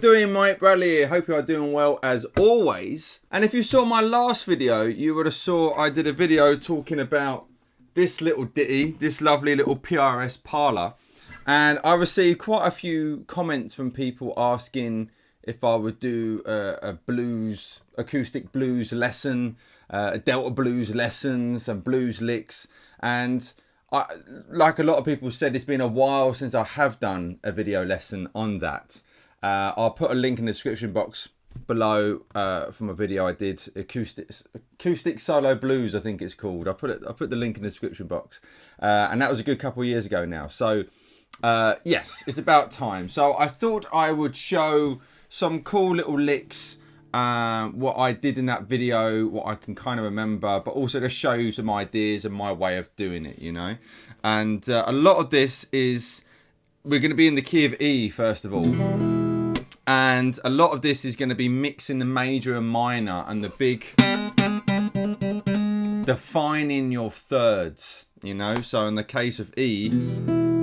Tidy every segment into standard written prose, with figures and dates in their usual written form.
doing, mate? Bradley here. Hope you are doing well as always. And if you saw my last video, you would have saw I did a video talking about this little ditty, this lovely little PRS parlor. And I received quite a few comments from people asking if I would do a blues, acoustic blues lesson, Delta blues lessons and blues licks. And like a lot of people said, it's been a while since I have done a video lesson on that. I'll put a link in the description box below from a video I did, acoustic solo blues, I think it's called. I put the link in the description box, and that was a good couple of years ago now. So yes, it's about time. So I thought I would show some cool little licks, what I did in that video, what I can kind of remember, but also to show you some ideas and my way of doing it, you know. And a lot of this is, we're going to be in the key of E first of all. And a lot of this is going to be mixing the major and minor and the big, defining your thirds, you know. So in the case of E,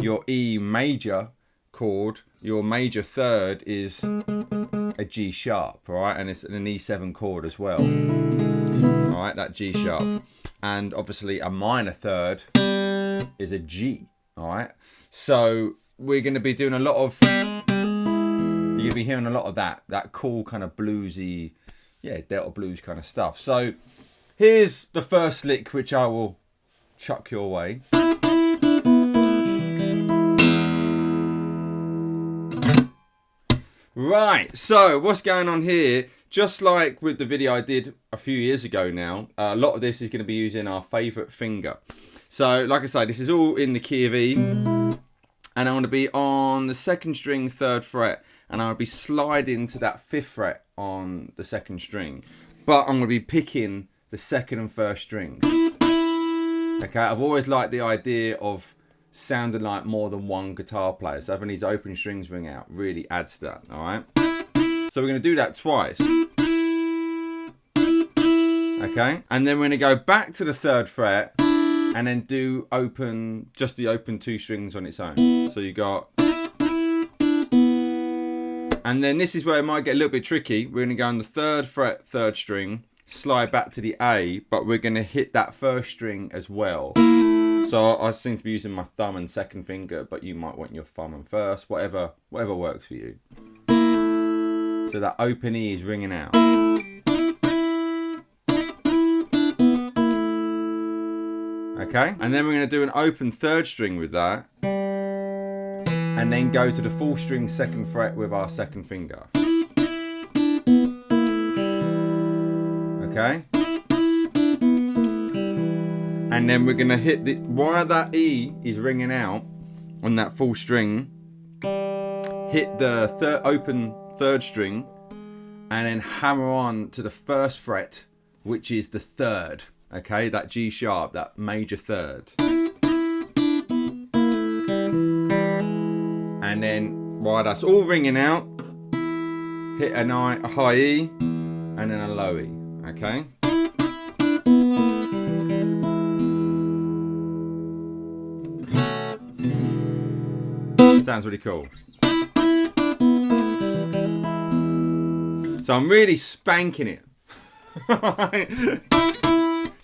your E major chord, your major third is a G sharp, all right, and it's an E7 chord as well, all right, that G sharp. And obviously a minor third is a G, all right. So we're going to be doing a lot of, you're going to be hearing a lot of that cool kind of bluesy, yeah, Delta blues kind of stuff. So here's the first lick, which I will chuck your way. Right, so what's going on here? Just like with the video I did a few years ago now, a lot of this is going to be using our favourite finger. So like I say, this is all in the key of E, and I want to be on the second string, 3rd fret, and I'll be sliding to that 5th fret on the 2nd string, but I'm going to be picking the 2nd and 1st strings. Okay, I've always liked the idea of sounding like more than one guitar player, so having these open strings ring out really adds to that, all right? So we're going to do that twice. Okay, and then we're going to go back to the 3rd fret and then do open, just the open 2 strings on its own. So you got, and then this is where it might get a little bit tricky. We're going to go on the 3rd fret, 3rd string, slide back to the A, but we're going to hit that 1st string as well. So I seem to be using my thumb and 2nd finger, but you might want your thumb and 1st, whatever works for you. So that open E is ringing out. Okay, and then we're going to do an open 3rd string with that, and then go to the full string 2nd fret with our 2nd finger. Okay, and then we're going to hit the, while that E is ringing out on that full string, hit the open 3rd string and then hammer on to the 1st fret, which is the 3rd. Okay, that G sharp, that major 3rd. And then while that's all ringing out, hit a high E and then a low E. Okay. Sounds really cool. So I'm really spanking it.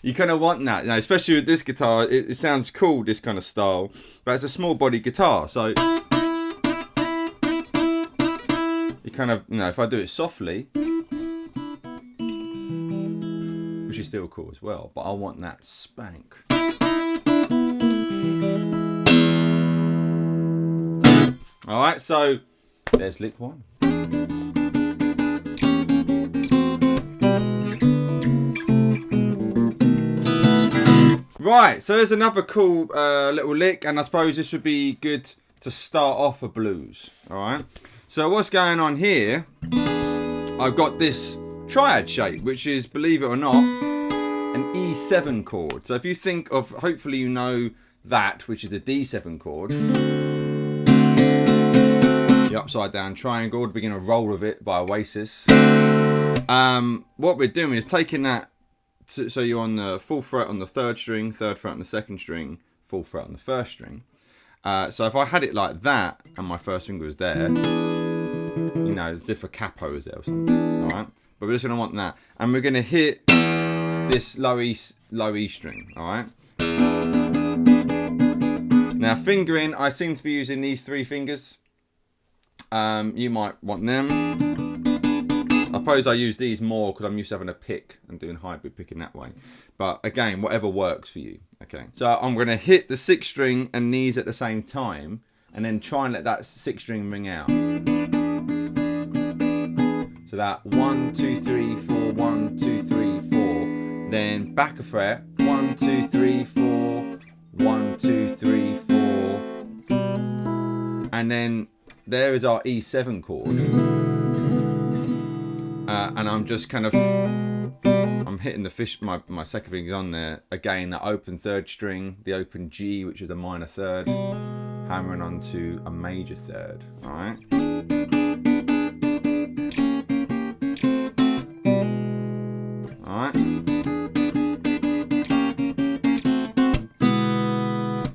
You kind of want that, you know, especially with this guitar. It sounds cool, this kind of style, but it's a small body guitar, so you kind of, you know, if I do it softly, which is still cool as well, but I want that spank. All right, so there's lick 1. Right, so there's another cool little lick, and I suppose this would be good to start off a blues. All right, so what's going on here? I've got this triad shape, which is, believe it or not, an E7 chord. So if you think of, hopefully you know that, which is a D7 chord. The upside down triangle, the beginner Roll with It by Oasis. What we're doing is taking that, so you're on the full fret on the 3rd string, 3rd fret on the 2nd string, full fret on the 1st string. So if I had it like that and my 1st finger was there, you know, as if a capo is there or something. All right, but we're just gonna want that, and we're gonna hit this low E string. All right. Now fingering, I seem to be using these 3 fingers. You might want them. I suppose I use these more because I'm used to having a pick and doing hybrid picking that way. But again, whatever works for you. Okay. So I'm going to hit the 6th string and these at the same time, and then try and let that 6th string ring out. So that 1, 2, 3, 4, 1, 2, 3, 4. Then back a fret. 1, 2, 3, 4. 1, 2, 3, 4. And then there is our E7 chord. And I'm just kind of, I'm hitting the my second finger's on there. Again, the open 3rd string, the open G, which is the minor 3rd, hammering onto a major 3rd. All right. All right.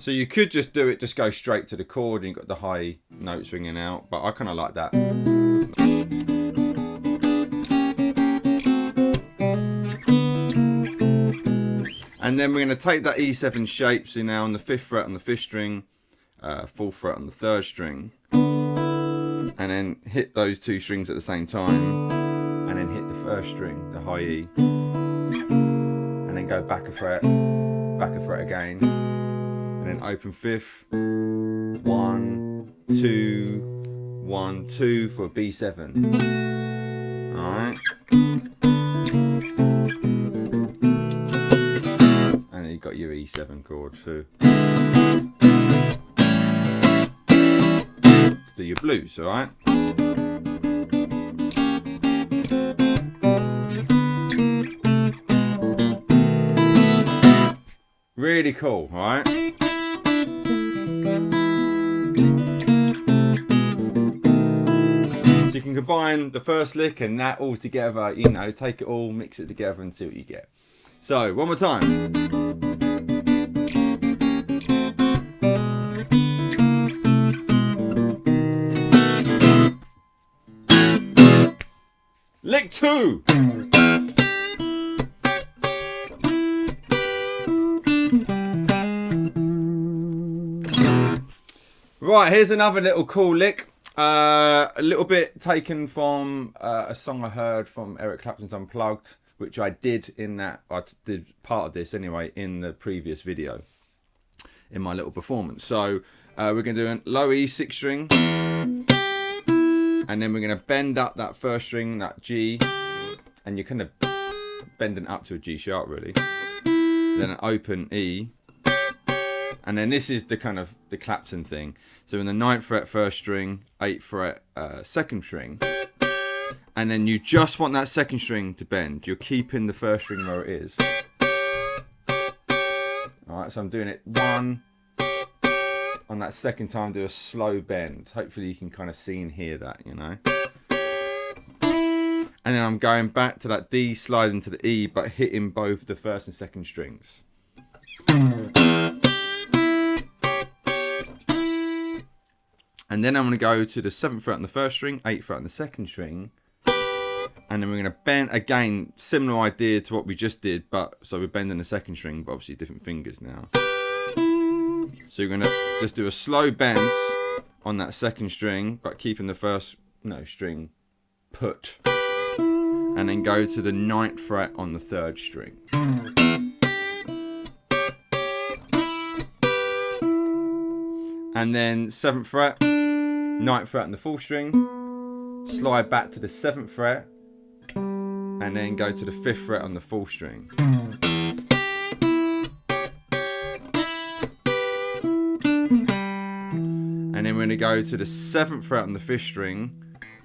So you could just do it, just go straight to the chord and you've got the high notes ringing out, but I kind of like that. And then we're going to take that E7 shape, so now on the 5th fret on the 5th string, 4th fret on the 3rd string, and then hit those 2 strings at the same time, and then hit the 1st string, the high E, and then go back a fret again, and then open 5th, 1, 2, 1, 2 for a B7. Alright. And then you've got your E7 chord too. Let's do your blues, alright? Really cool, alright? So you can combine the first lick and that all together, you know, take it all, mix it together and see what you get. So, one more time. Lick 2. Right, here's another little cool lick. A little bit taken from a song I heard from Eric Clapton's Unplugged, which I did in that, I did part of this anyway in the previous video, in my little performance. So we're going to do a low E 6th string, and then we're going to bend up that 1st string, that G, and you're kind of bending up to a G sharp really. Then an open E, and then this is the kind of the Clapton thing. So in the 9th fret 1st string, 8th fret 2nd string, and then you just want that 2nd string to bend. You're keeping the 1st string where it is. Alright, so I'm doing it 1. On that 2nd time, do a slow bend. Hopefully you can kind of see and hear that, you know. And then I'm going back to that D, sliding to the E, but hitting both the 1st and 2nd strings. And then I'm going to go to the 7th fret on the 1st string, 8th fret on the 2nd string, and then we're going to bend again, similar idea to what we just did, but so we're bending the 2nd string, but obviously different fingers now. So you're going to just do a slow bend on that 2nd string, but keeping the 1st string put, and then go to the 9th fret on the 3rd string. And then 7th fret, 9th fret on the 4th string, slide back to the 7th fret, and then go to the 5th fret on the 4th string. And then we're going to go to the 7th fret on the 5th string,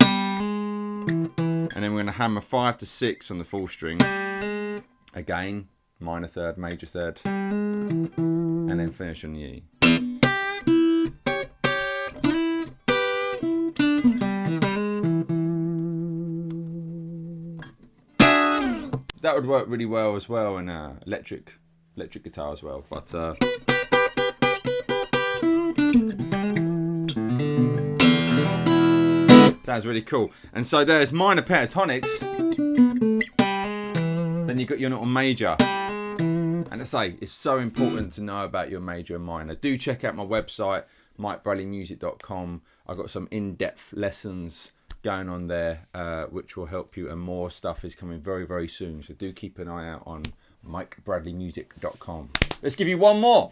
and then we're going to hammer 5 to 6 on the 4th string. Again, minor 3rd, major 3rd, and then finish on the E. That would work really well as well in electric guitar as well, but so Sounds really cool. And so there's minor pentatonics. Then you've got your little major. And I say, it's so important to know about your major and minor. Do check out my website, mikebradleymusic.com. I've got some in-depth lessons going on there, which will help you, and more stuff is coming very, very soon. So do keep an eye out on mikebradleymusic.com. Let's give you one more.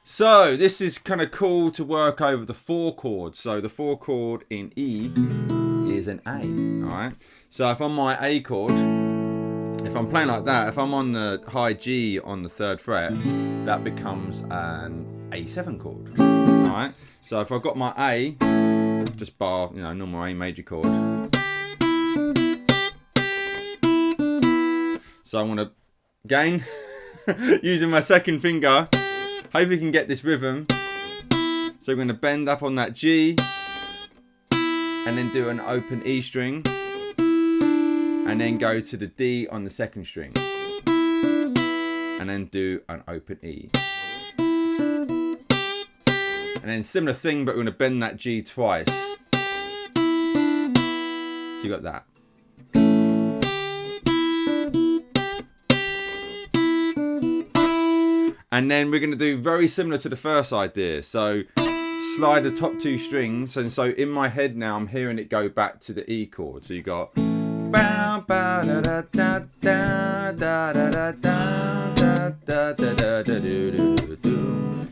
So this is kind of cool to work over the 4 chord. So the 4 chord in E is an A, all right? So if on my A chord, if I'm playing like that, if I'm on the high G on the 3rd fret, that becomes an A7 chord, all right? So if I've got my A, just bar, you know, normal A major chord. So I'm gonna, again, using my 2nd finger, hopefully you can get this rhythm. So we're going to bend up on that G and then do an open E string and then go to the D on the 2nd string and then do an open E. And then similar thing, but we're going to bend that G twice. So you got that. And then we're going to do very similar to the first idea. So slide the top 2 strings. And so in my head now, I'm hearing it go back to the E chord. So you got.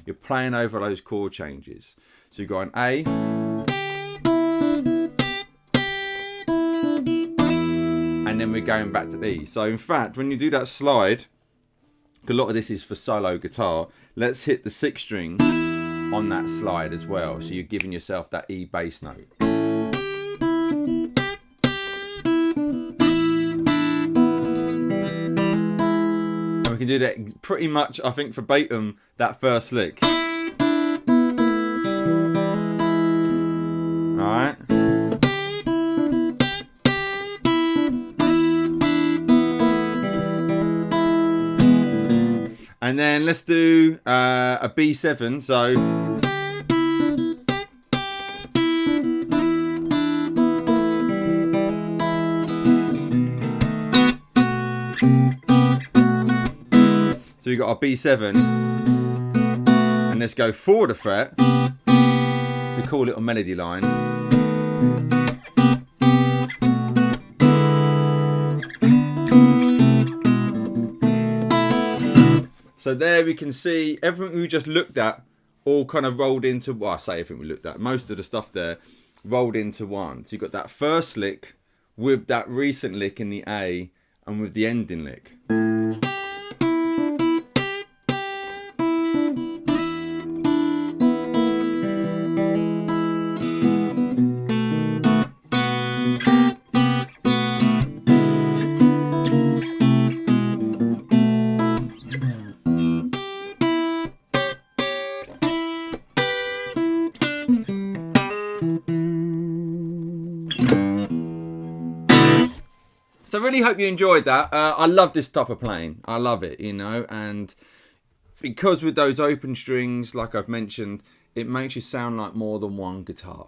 You're playing over those chord changes. So you got an A. And then we're going back to E. So in fact, when you do that slide, a lot of this is for solo guitar. Let's hit the 6th string on that slide as well. So you're giving yourself that E bass note. And we can do that pretty much, I think, verbatim, that first lick. Alright. And then let's do a B7. So you got our B7, and let's go forward a fret. It's a cool little melody line. So there we can see everything we just looked at all kind of rolled into, well, I say everything we looked at, most of the stuff there rolled into one. So you've got that first lick with that recent lick in the A and with the ending lick. So I really hope you enjoyed that. I love this type of playing. I love it, you know, and because with those open strings, like I've mentioned, it makes you sound like more than one guitar.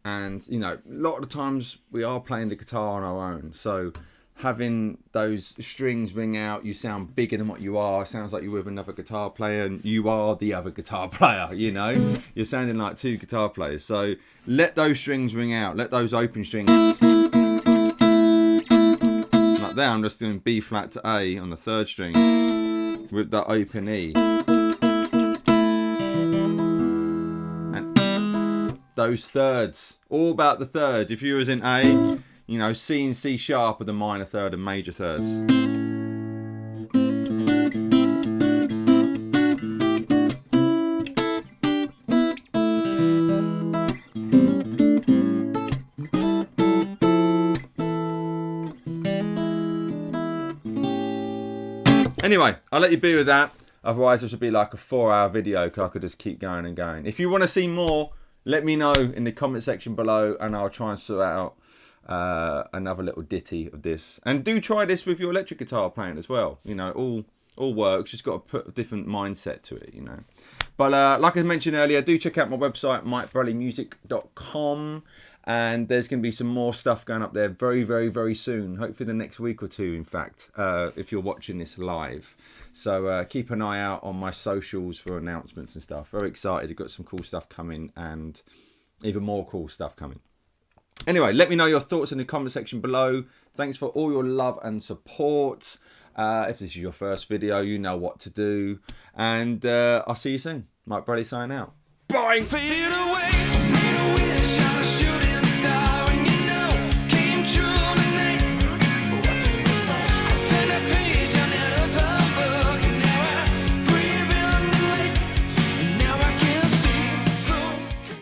And, you know, a lot of the times we are playing the guitar on our own. So having those strings ring out, you sound bigger than what you are. It sounds like you're with another guitar player and you are the other guitar player, you know. You're sounding like 2 guitar players. So let those strings ring out. Let those open strings... There I'm just doing B flat to A on the 3rd string with that open E, and those thirds, all about the thirds. If you was in A, you know, C and C sharp are the minor third and major thirds. Anyway, I'll let you be with that. Otherwise, this would be like a 4-hour video because I could just keep going and going. If you want to see more, let me know in the comment section below and I'll try and sort out another little ditty of this. And do try this with your electric guitar playing as well. You know, all all works. Just got to put a different mindset to it, you know. But like I mentioned earlier, do check out my website, mikebradleymusic.com. And there's going to be some more stuff going up there very, very, very soon. Hopefully the next week or two, in fact, if you're watching this live. So keep an eye out on my socials for announcements and stuff. Very excited. I've got some cool stuff coming and even more cool stuff coming. Anyway, let me know your thoughts in the comment section below. Thanks for all your love and support. If this is your first video, you know what to do. And I'll see you soon. Mike Bradley signing out. Bye!